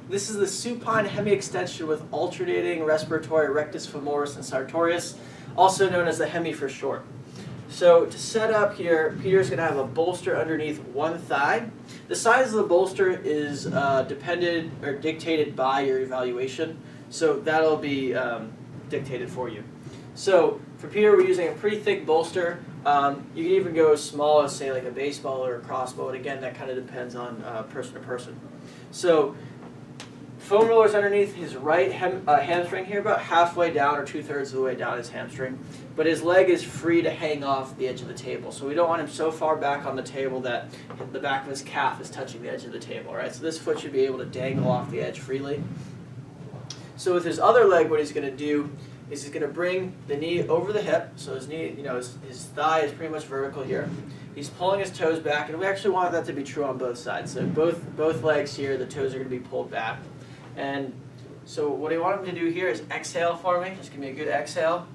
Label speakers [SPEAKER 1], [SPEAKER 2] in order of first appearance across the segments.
[SPEAKER 1] This is the supine hemi extension with alternating respiratory rectus, femoris, and sartorius, also known as the Hemi for short. So to set up here, Peter's going to have a bolster underneath one thigh. The size of the bolster is dependent or dictated by your evaluation, so that'll be dictated for you. So for Peter, we're using a pretty thick bolster. You can even go as small as, say, like a baseball or a crossbow, and again, that kind of depends on person to person. So foam roller's underneath his right hamstring here, about halfway down or 2/3 of the way down his hamstring. But his leg is free to hang off the edge of the table. So we don't want him so far back on the table that the back of his calf is touching the edge of the table, right? So this foot should be able to dangle off the edge freely. So with his other leg, what he's going to do is he's going to bring the knee over the hip. So his knee, his thigh is pretty much vertical here. He's pulling his toes back, and we actually want that to be true on both sides. So both legs here, the toes are going to be pulled back. And so what I want him to do here is exhale for me. Just give me a good exhale.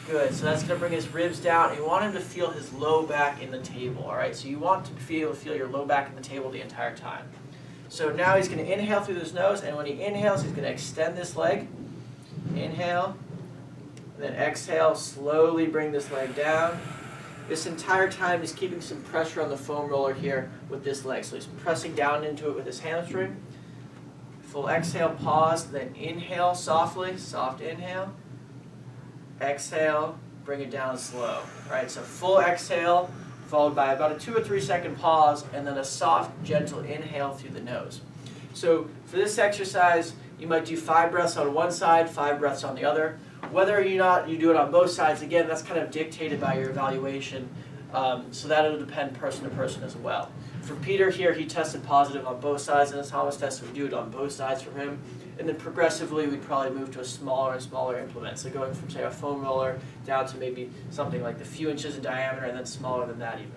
[SPEAKER 1] Good. So that's going to bring his ribs down. And you want him to feel his low back in the table. All right. So you want to feel your low back in the table the entire time. So now he's going to inhale through his nose, and when he inhales, he's going to extend this leg. Inhale, and then exhale. Slowly bring this leg down. This entire time, he's keeping some pressure on the foam roller here with this leg. So he's pressing down into it with his hamstring. Full exhale, pause, then inhale softly, soft inhale. Exhale, bring it down slow. All right, so full exhale, followed by about a 2 or 3 second pause, and then a soft, gentle inhale through the nose. So for this exercise, you might do 5 breaths on one side, 5 breaths on the other. Whether or not you do it on both sides, again, that's kind of dictated by your evaluation, so that'll depend person to person as well. For Peter here, he tested positive on both sides in his Thomas test, so we do it on both sides for him. And then progressively, we'd probably move to a smaller and smaller implement. So going from, say, a foam roller down to maybe something like a few inches in diameter and then smaller than that even.